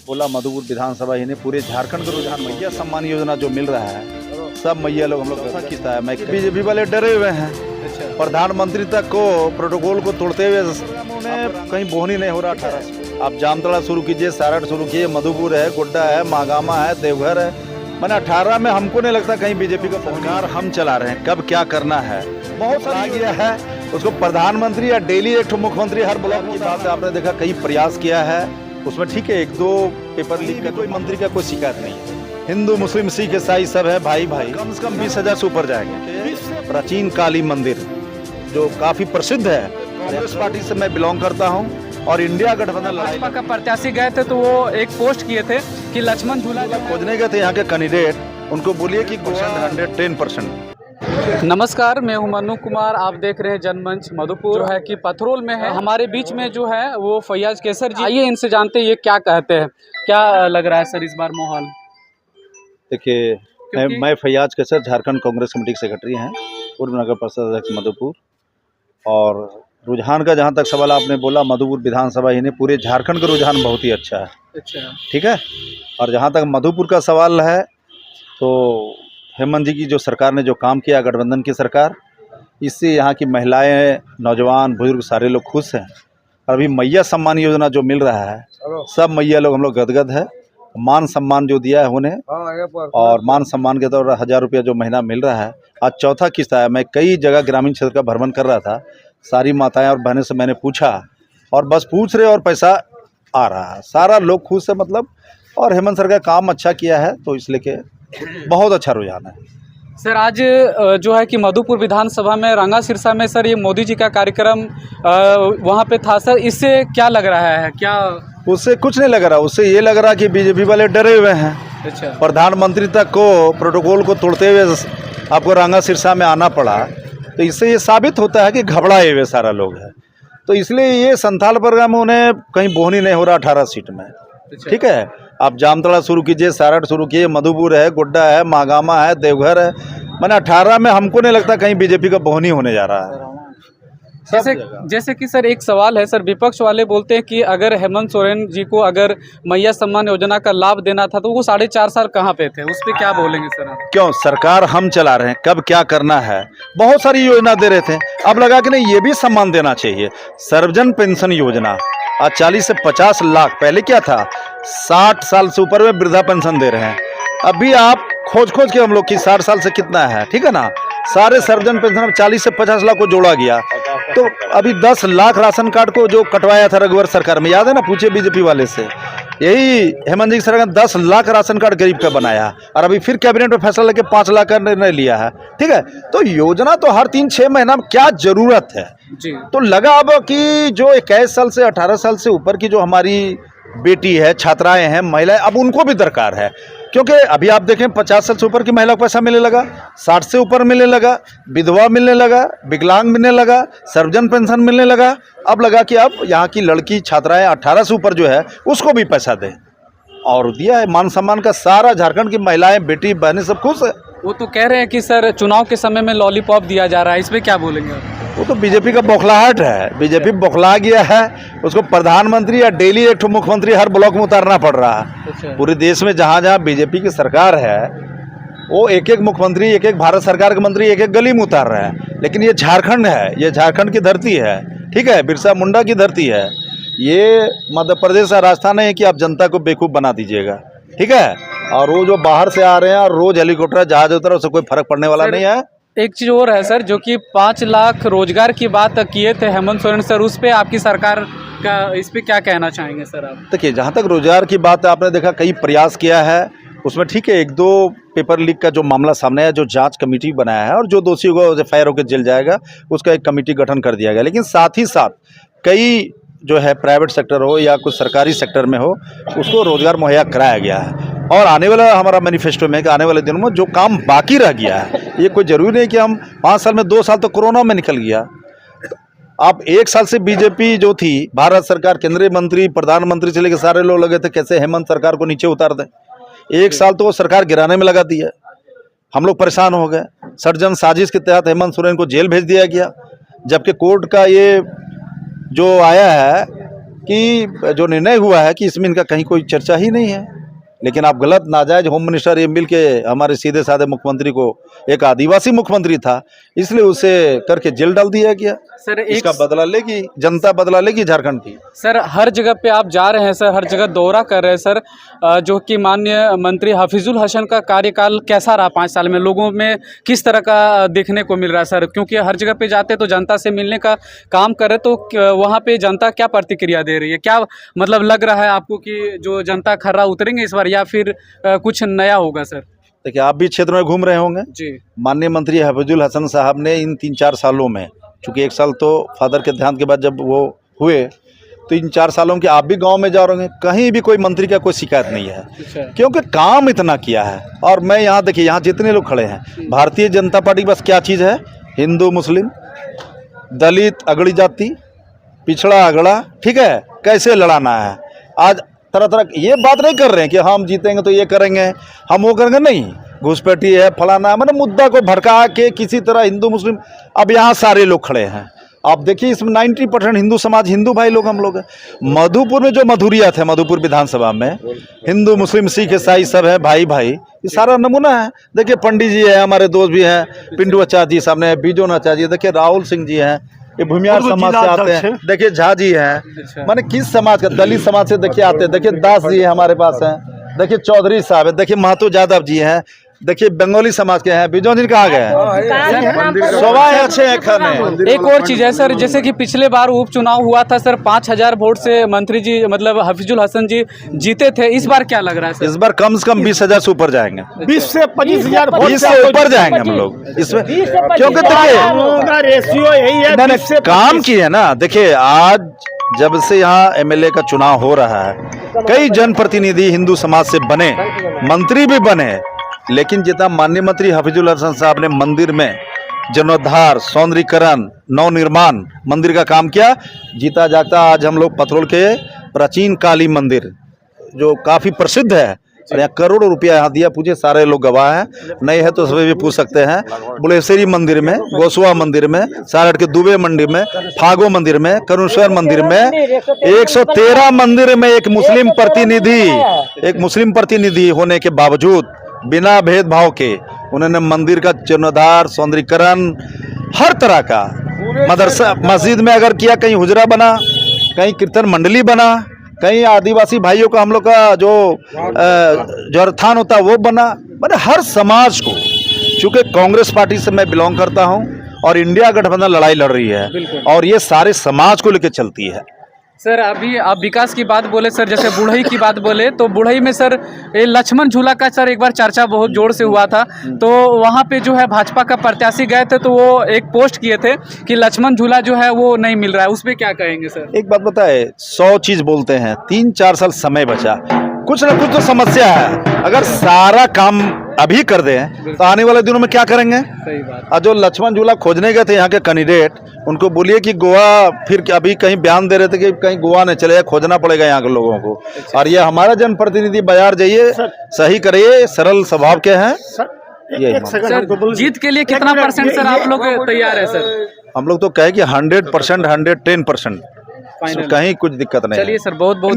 बोला मधुपुर विधानसभा ही नहीं पूरे झारखंड का रुझान मैया सम्मान योजना जो मिल रहा है सब मैया लोग हम लोग ऐसा किया है। मैं बीजेपी वाले डरे हुए हैं, प्रधानमंत्री तक को प्रोटोकॉल को तोड़ते हुए उन्हें कहीं बोहनी नहीं हो रहा। 18 आप जामतड़ा शुरू कीजिए, सारठ शुरू कीजिए, मधुपुर है, गोड्डा है, मागामा है, देवघर है। मैंने 18 में हमको नहीं लगता कहीं बीजेपी का सरकार हम चला रहे हैं। कब क्या करना है बहुत सारा किया है, उसको प्रधानमंत्री या डेली एक मुख्यमंत्री हर ब्लॉक की बात है। आपने देखा कई प्रयास किया है, उसमें ठीक है 1-2 पेपर लीक का कोई मंत्री का कोई शिकायत नहीं है। हिंदू मुस्लिम सिख ईसाई सब है भाई भाई। कम से कम 20,000 से ऊपर जाएंगे। प्राचीन काली मंदिर जो काफी प्रसिद्ध है, कांग्रेस पार्टी से मैं बिलोंग करता हूँ और इंडिया गठबंधन भाजपा का प्रत्याशी गए थे तो वो एक पोस्ट किए थे कि लक्ष्मण झूला खोजने गए थे यहाँ के कैंडिडेट, उनको बोलिए कि 110%। नमस्कार, मैं हूं मनु कुमार। आप देख रहे हैं जनमंच। मधुपुर जो है कि पथरोल में है। हमारे बीच में जो है वो फैयाज केसर जी। आइए इनसे जानते हैं ये क्या कहते हैं। क्या लग रहा है सर इस बार माहौल? देखिए मैं फैयाज केसर, झारखंड कांग्रेस कमेटी के सेक्रेटरी हैं, पूर्व नगर परिषद अध्यक्ष मधुपुर। और रुझान का जहाँ तक सवाल आपने बोला, मधुपुर विधानसभा ही नहीं पूरे झारखंड का रुझान बहुत ही अच्छा है। अच्छा, ठीक है। और जहाँ तक मधुपुर का सवाल है तो हेमंत जी की जो सरकार ने जो काम किया, गठबंधन की सरकार, इससे यहाँ की महिलाएं, नौजवान, बुजुर्ग सारे लोग खुश हैं। और अभी मैया सम्मान योजना जो मिल रहा है सब मैया लोग हम लोग गदगद है। मान सम्मान जो दिया है उन्हें, और मान सम्मान के तौर पर 1000 रुपया जो महीना मिल रहा है, आज चौथा किस्त आया। मैं कई जगह ग्रामीण क्षेत्र का भ्रमण कर रहा था, सारी माताएं और बहनें से मैंने पूछा और बस पूछ रहे और पैसा आ रहा है। सारा लोग खुश है मतलब। और हेमंत सरकार काम अच्छा किया है तो इसलिए के बहुत अच्छा रुझान है। सर आज जो है कि मधुपुर विधानसभा में रंगा सिरसा में सर ये मोदी जी का कार्यक्रम वहाँ पे था सर, इससे क्या लग रहा है? क्या उससे कुछ नहीं लग रहा, उससे ये लग रहा कि बीजेपी वाले डरे हुए हैं। अच्छा, प्रधानमंत्री तक को प्रोटोकॉल को तोड़ते हुए आपको रंगा सिरसा में आना पड़ा, तो इससे ये साबित होता है कि घबराए हुए सारा लोग है। तो इसलिए ये संथाल वर्ग में उन्हें कहीं बोहनी नहीं हो रहा 18 सीट में। ठीक है, आप जामतड़ा शुरू कीजिए, सारठ शुरू कीजिए, मधुपुर है, गोड्डा है, मागामा है, देवघर है। मैंने 18 में हमको नहीं लगता कहीं बीजेपी का बोहनी होने जा रहा है। जैसे कि सर एक सवाल है सर, विपक्ष वाले बोलते हैं कि अगर हेमंत सोरेन जी को अगर मैया सम्मान योजना का लाभ देना था तो वो 4.5 साल कहाँ पे थे? उस पर क्या बोलेंगे सर आप? क्यों सरकार हम चला रहे हैं, कब क्या करना है बहुत सारी योजना दे रहे थे। अब लगा कि नहीं ये भी सम्मान देना चाहिए। सर्वजन पेंशन योजना आज 40 से 50 लाख, पहले क्या था 60 साल से ऊपर में वृद्धा पेंशन दे रहे हैं। अभी आप खोज के हम लोग की 60 साल से कितना है, ठीक है ना, सारे सर्वजन पेंशन अब 40 से 50 लाख को जोड़ा गया। तो अभी 10 लाख राशन कार्ड को जो कटवाया था रघुवर सरकार में, याद है ना, पूछे बीजेपी वाले से। यही हेमंत जी की सरकार 10 लाख राशन कार्ड गरीब का बनाया और अभी फिर कैबिनेट में फैसला लेके 5 लाख का निर्णय लिया है। ठीक है, तो योजना तो हर 3-6 महीना में क्या जरूरत है जी। तो लगा अब कि जो 21 साल से 18 साल से ऊपर की जो हमारी बेटी है, छात्राएं हैं, महिलाएं, अब उनको भी दरकार है। क्योंकि अभी आप देखें 50 साल से ऊपर की महिला को पैसा मिलने लगा, 60 से ऊपर मिलने लगा, विधवा मिलने लगा, विकलांग मिलने लगा, सर्वजन पेंशन मिलने लगा। अब लगा कि अब यहाँ की लड़की छात्राएं 18 से ऊपर जो है उसको भी पैसा दें, और दिया है। मान सम्मान का सारा झारखंड की महिलाएं, बेटी बहनें सब खुश है। वो तो कह रहे हैं कि सर चुनाव के समय में लॉलीपॉप दिया जा रहा है, इस पर क्या बोलेंगे आप? वो तो बीजेपी का बौखलाहट है। बीजेपी बौखला गया है, उसको प्रधानमंत्री या डेली एक मुख्यमंत्री हर ब्लॉक में उतारना पड़ रहा है। अच्छा। पूरे देश में जहाँ जहाँ बीजेपी की सरकार है वो एक मुख्यमंत्री, एक भारत सरकार के मंत्री एक गली में उतार रहे हैं। लेकिन ये झारखंड है, ये झारखंड की धरती है, ठीक है, बिरसा मुंडा की धरती है। ये मध्य प्रदेश और राजस्थान है कि आप जनता को बेवकूफ़ बना दीजिएगा, ठीक है। और वो जो बाहर से आ रहे हैं और रोज हेलीकॉप्टर जहाज उतर, उससे कोई फर्क पड़ने वाला नहीं है। एक चीज़ और है सर, जो कि 5 लाख रोजगार की बात किए थे हेमंत सोरेन सर, उस पर आपकी सरकार का इस पर क्या कहना चाहेंगे सर आप? देखिए जहाँ तक रोजगार की बात है, आपने देखा कई प्रयास किया है, उसमें ठीक है 1-2 पेपर लीक का जो मामला सामने है, जो जांच कमेटी बनाया है, और जो दोषी होगा एफआईआर होकर जेल जाएगा, उसका एक कमेटी गठन कर दिया गया। लेकिन साथ ही साथ कई जो है प्राइवेट सेक्टर हो या कुछ सरकारी सेक्टर में हो, उसको रोजगार मुहैया कराया गया है। और आने वाला हमारा मैनिफेस्टो में कि आने वाले दिनों में जो काम बाकी रह गया है, ये कोई ज़रूरी नहीं कि हम 5 साल में 2 साल तो कोरोना में निकल गया। आप 1 साल से बीजेपी जो थी, भारत सरकार, केंद्रीय मंत्री, प्रधानमंत्री से लेकर सारे लोग लगे थे कैसे हेमंत सरकार को नीचे उतार दें। 1 साल तो वो सरकार गिराने में लगा दी है। हम लोग परेशान हो गए। षड्यंत्र साजिश के तहत हेमंत सोरेन को जेल भेज दिया गया, जबकि कोर्ट का ये जो आया है कि जो निर्णय हुआ है कि इसमें इनका कहीं कोई चर्चा ही नहीं है। लेकिन आप गलत नाजायज होम मिनिस्टर ये मिल के हमारे सीधे साधे मुख्यमंत्री को, एक आदिवासी मुख्यमंत्री था इसलिए उसे करके जेल डाल दिया गया। सर इसका बदला लेगी जनता, बदला लेगी झारखंड की। सर हर जगह पे आप जा रहे हैं सर, हर जगह दौरा कर रहे हैं सर, जो कि माननीय मंत्री हफीजुल हसन का कार्यकाल कैसा रहा 5 साल में, लोगों में किस तरह का देखने को मिल रहा है सर? क्योंकि हर जगह पे जाते तो जनता से मिलने का काम करे, तो वहाँ पे जनता क्या प्रतिक्रिया दे रही है? क्या मतलब लग रहा है आपको कि जो जनता खर्रा उतरेंगे इस बार या फिर कुछ नया होगा सर? देखिए आप भी क्षेत्र में घूम रहे होंगे जी। माननीय मंत्री हफीजुल हसन साहब ने इन 3-4 सालों में, चूँकि 1 साल तो फादर के देहांत के बाद जब वो हुए, तो इन 4 सालों के आप भी गांव में जा रहे होंगे, कहीं भी कोई मंत्री का कोई शिकायत नहीं है। अच्छा। क्योंकि काम इतना किया है। और मैं यहाँ देखिए, यहाँ जितने लोग खड़े हैं, भारतीय जनता पार्टी बस क्या चीज़ है, हिंदू मुस्लिम दलित अगड़ी जाति पिछड़ा अगड़ा, ठीक है, कैसे लड़ाना है। आज तरह तरह ये बात नहीं कर रहे हैं कि हम जीतेंगे तो ये करेंगे, हम वो करेंगे, नहीं, घुसपैठी है फलाना, मतलब मुद्दा को भड़का के किसी तरह हिंदू मुस्लिम। अब यहाँ सारे लोग खड़े हैं, आप देखिए इसमें 90% हिंदू समाज, हिंदू भाई लोग हम लोग हैं। मधुपुर में जो मधुरिया थे, मधुपुर विधानसभा में हिंदू मुस्लिम सिख ईसाई सब है, भाई भाई, ये सारा नमूना है। देखिए पंडित जी है, हमारे दोस्त भी हैं, पिंटू आचार्य जी सामने, बीजोन आचार्य जी, देखिए राहुल सिंह जी हैं, ये भूमियार समाज से आते हैं, देखिए झा जी हैं, माने किस समाज का, दलित समाज से देखिए आते हैं, देखिए दास जी हमारे पास हैं, देखिए चौधरी साहब है, देखिए महतो यादव जी हैं, देखिए बंगाली समाज के हैं, बीजों जी कहाँ गए हैं, सवाए अच्छे हैं खाने। एक और चीज़ है सर, जैसे कि पिछले बार उपचुनाव हुआ था सर, 5000 वोट से मंत्री जी मतलब हफीजुल हसन जी जीते थे, इस बार क्या लग रहा है सर? इस बार कम से कम 20,000 से ऊपर जाएंगे, 20 से 25,000 20 से ऊपर जाएंगे हम लोग इसमें, क्योंकि देखिए रेशियो यही है। मैंने काम किए है ना। देखिए आज जब से यहाँ एमएलए का चुनाव हो रहा है, कई जनप्रतिनिधि हिंदू समाज से बने, मंत्री भी बने, लेकिन जितना माननीय मंत्री हफीजुल हसन साहब ने मंदिर में जीर्णोद्धार, सौंदर्यीकरण, नवनिर्माण मंदिर का काम किया, जीता जागता आज हम लोग पथरोल के प्राचीन काली मंदिर जो काफ़ी प्रसिद्ध है, और यहाँ करोड़ों रुपया यहाँ दिया, पूछे सारे लोग गवाह हैं, नहीं है तो सभी भी पूछ सकते हैं। बुलेश्वरी मंदिर में, गोसवा मंदिर में, सारठ के दुबे मंदिर में, फागो मंदिर में, करुणेश्वर मंदिर में, 113 मंदिर में एक मुस्लिम प्रतिनिधि होने के बावजूद बिना भेदभाव के उन्होंने मंदिर का जीर्णोद्धार, सौंदर्यीकरण, हर तरह का, मदरसा मस्जिद में अगर किया, कहीं हुजरा बना, कहीं कीर्तन मंडली बना, कहीं आदिवासी भाइयों का हम लोग का जो स्थान होता है वो बना, मैंने हर समाज को, चूँकि कांग्रेस पार्टी से मैं बिलोंग करता हूं और इंडिया गठबंधन लड़ाई लड़ रही है और ये सारे समाज को लेकर चलती है। सर अभी आप विकास की बात बोले सर, जैसे बुढ़ई की बात बोले तो बुढ़ई में सर ये लक्ष्मण झूला का सर एक बार चर्चा बहुत जोर से हुआ था, तो वहाँ पे जो है भाजपा का प्रत्याशी गए थे तो वो एक पोस्ट किए थे कि लक्ष्मण झूला जो है वो नहीं मिल रहा है, उस पर क्या कहेंगे सर? एक बात बताए, 100 चीज बोलते हैं, 3-4 साल समय बचा, कुछ ना कुछ तो समस्या है, अगर सारा काम अभी कर दें तो आने वाले दिनों में क्या करेंगे? सही बात। और जो लक्ष्मण झूला खोजने गए थे यहाँ के कैंडिडेट, उनको बोलिए कि गोवा, फिर अभी कहीं बयान दे रहे थे कि कहीं गोवा नहीं चले, खोजना पड़ेगा यहाँ के लोगों को। और ये हमारा जनप्रतिनिधि, बाजार जाइए, सही करिए, सरल स्वभाव के हैं। सर जीत के लिए कितना % सर आप लोग तैयार है सर? हम लोग तो कहे कि 100%, 110%, कहीं कुछ दिक्कत नहीं। चलिए सर, बहुत बहुत